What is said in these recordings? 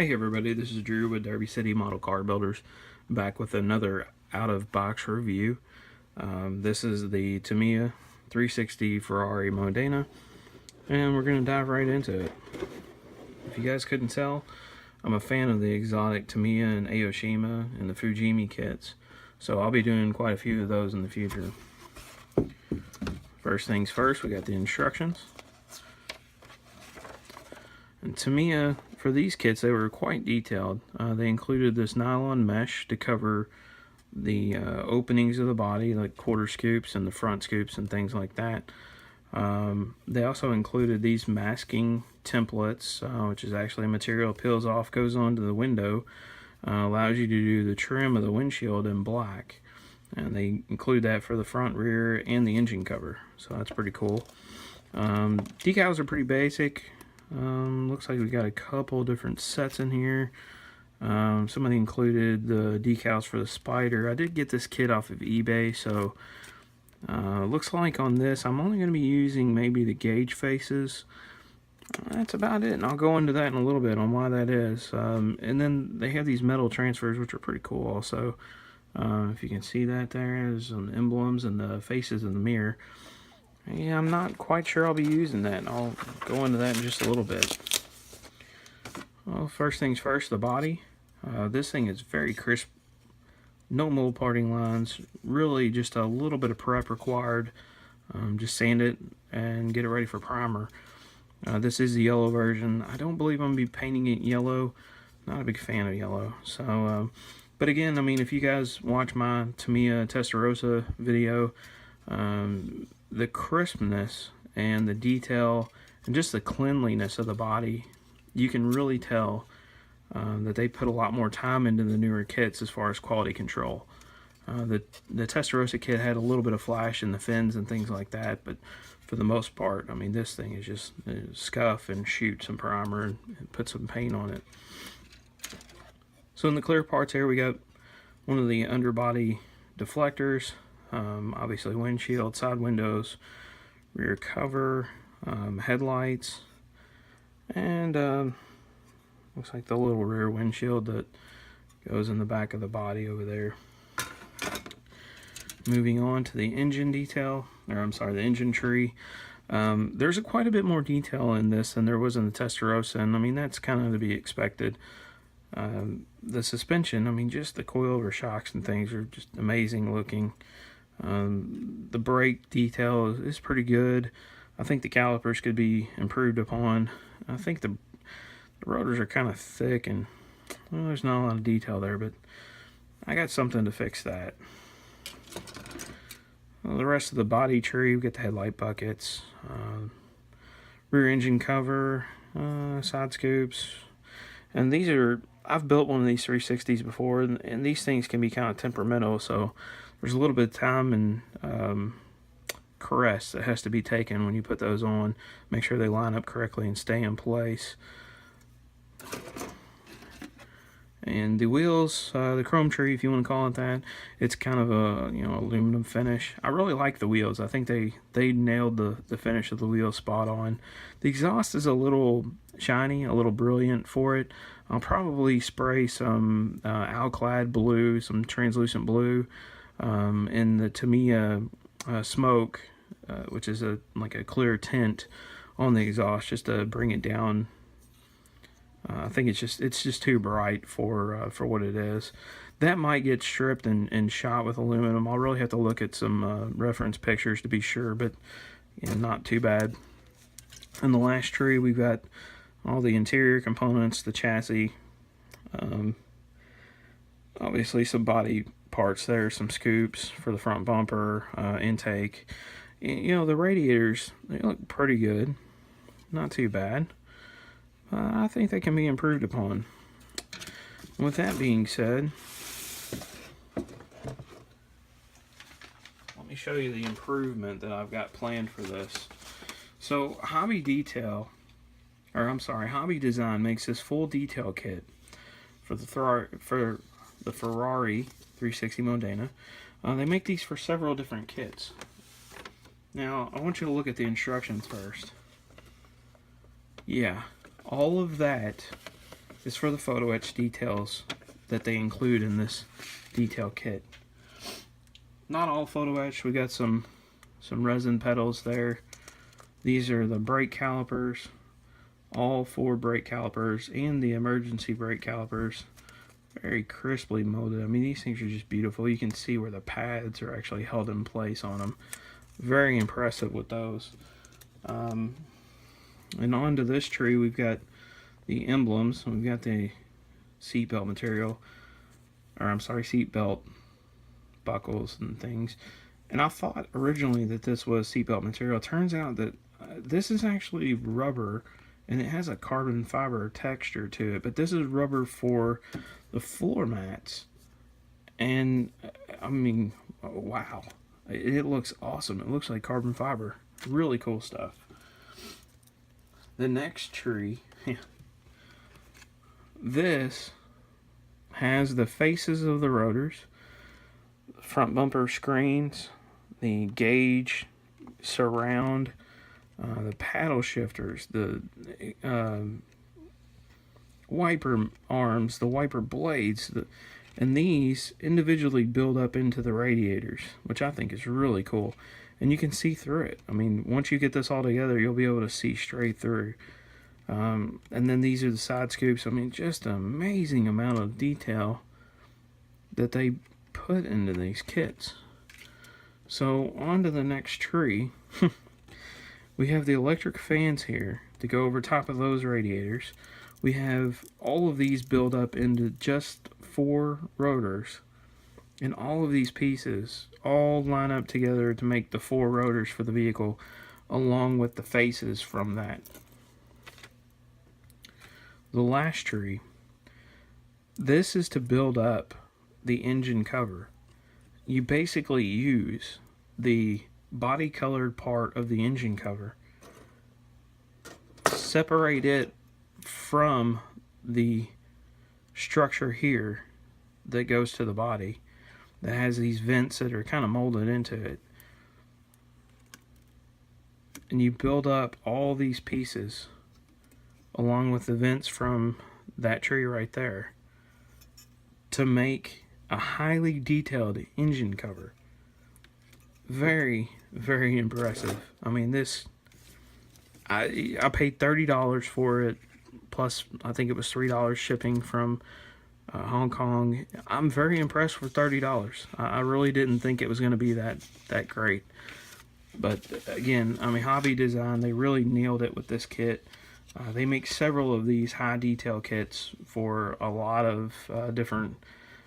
Hey everybody, this is Drew with Derby City Model Car Builders, back with another out-of-box review. This is the Tamiya 360 Ferrari Modena, and we're going to dive right into it. If you guys couldn't tell, I'm a fan of the exotic Tamiya and Aoshima and the Fujimi kits, so I'll be doing quite a few of those in the future. First things first, we got the instructions. And Tamiya, for these kits, they were quite detailed. They included this nylon mesh to cover the openings of the body, like quarter scoops and the front scoops and things like that. They also included these masking templates, which is actually a material peels off, goes onto the window, allows you to do the trim of the windshield in black. And they include that for the front, rear, and the engine cover, so that's pretty cool. Decals are pretty basic. Looks like we got a couple different sets in here. Somebody included the decals for the Spider. I did get this kit off of eBay, so looks like on this I'm only going to be using maybe the gauge faces. That's about it, and I'll go into that in a little bit on why that is. And then they have these metal transfers, which are pretty cool also. If you can see that there's some emblems and the faces in the mirror. Yeah, I'm not quite sure I'll be using that. I'll go into that in just a little bit. Well, first things first, the body. This thing is very crisp. No mold parting lines. Really just a little bit of prep required. Just sand it and get it ready for primer. This is the yellow version. I don't believe I'm going to be painting it yellow. Not a big fan of yellow. So, but again, I mean, if you guys watch my Tamiya Testarossa video, the crispness and the detail and just the cleanliness of the body, you can really tell that they put a lot more time into the newer kits as far as quality control. The Testarossa kit had a little bit of flash in the fins and things like that, but for the most part, I mean, this thing is just scuff and shoot some primer and put some paint on it. So in the clear parts here, we got one of the underbody deflectors. Obviously windshield, side windows, rear cover, headlights, and looks like the little rear windshield that goes in the back of the body over there. Moving on to the engine detail, or I'm sorry, the engine tree. There's quite a bit more detail in this than there was in the Testarossa, and I mean, that's kind of to be expected. The suspension, I mean, just the coilover shocks and things are just amazing looking. The brake detail is pretty good. I think the calipers could be improved upon. I think the rotors are kind of thick and, well, there's not a lot of detail there, but I got something to fix that. Well, the rest of the body tree, we get the headlight buckets, rear engine cover, side scoops, and these are, I've built one of these 360s before, and these things can be kind of temperamental, so there's a little bit of time and caress that has to be taken when you put those on. Make sure they line up correctly and stay in place. And the wheels, the chrome tree, if you want to call it that, it's kind of a, you know, aluminum finish. I really like the wheels. I think they nailed the finish of the wheels spot on. The exhaust is a little shiny, a little brilliant for it. I'll probably spray some alclad blue, some translucent blue, in the Tamiya smoke, which is like a clear tint on the exhaust, just to bring it down. I think it's just too bright for what it is. That might get stripped and shot with aluminum. I'll really have to look at some reference pictures to be sure, but you know, not too bad. In the last tree, we've got all the interior components, the chassis, obviously some body parts there, some scoops for the front bumper, intake. You know, the radiators, they look pretty good, not too bad. I think they can be improved upon. With that being said, let me show you the improvement that I've got planned for this. So Hobby Design makes this full detail kit for the Ferrari 360 Modena. They make these for several different kits. Now, I want you to look at the instructions first. Yeah, all of that is for the photo etch details that they include in this detail kit. Not all photo etch. We got some resin pedals there. These are the brake calipers, all 4 brake calipers and the emergency brake calipers. Very crisply molded. I mean, these things are just beautiful. You can see where the pads are actually held in place on them. Very impressive with those. And onto this tree, we've got the emblems. We've got the seatbelt material, or I'm sorry, seatbelt buckles and things. And I thought originally that this was seatbelt material. It turns out that this is actually rubber, and it has a carbon fiber texture to it. But this is rubber for the floor mats. And I mean, wow, it looks awesome. It looks like carbon fiber. Really cool stuff. The next tree, this has the faces of the rotors, front bumper screens, the gauge surround, the paddle shifters, the wiper arms, the wiper blades, and these individually build up into the radiators, which I think is really cool. And you can see through it. I mean, once you get this all together, you'll be able to see straight through. And then these are the side scoops. I mean, just an amazing amount of detail that they put into these kits. So on to the next tree. We have the electric fans here to go over top of those radiators. We have all of these built up into just 4 rotors. And all of these pieces all line up together to make the 4 rotors for the vehicle, along with the faces from that. The last tree, this is to build up the engine cover. You basically use the body colored part of the engine cover, separate it from the structure here that goes to the body, that has these vents that are kind of molded into it, and you build up all these pieces along with the vents from that tree right there to make a highly detailed engine cover. Very, very impressive. I mean, this, I paid $30 for it, plus I think it was $3 shipping from Hong Kong. I'm very impressed with $30. I really didn't think it was going to be that great. But again, I mean, Hobby Design, they really nailed it with this kit. They make several of these high detail kits for a lot of different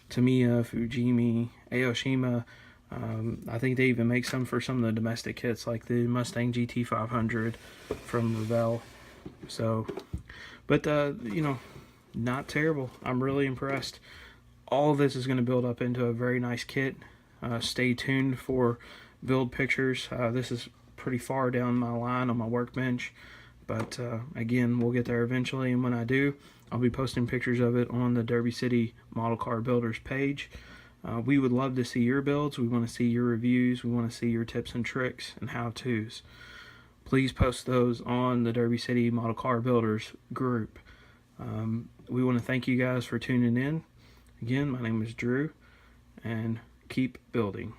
Tamiya, Fujimi, Aoshima. I think they even make some for some of the domestic kits, like the Mustang GT500 from Revell. So, but you know, not terrible. I'm really impressed. All of this is going to build up into a very nice kit. Stay tuned for build pictures. This is pretty far down my line on my workbench, but again, we'll get there eventually, and when I do, I'll be posting pictures of it on the Derby City Model Car Builders page. We would love to see your builds. We want to see your reviews. We want to see your tips and tricks and how-tos. Please post those on the Derby City Model Car Builders group. We want to thank you guys for tuning in. Again, my name is Drew, and keep building.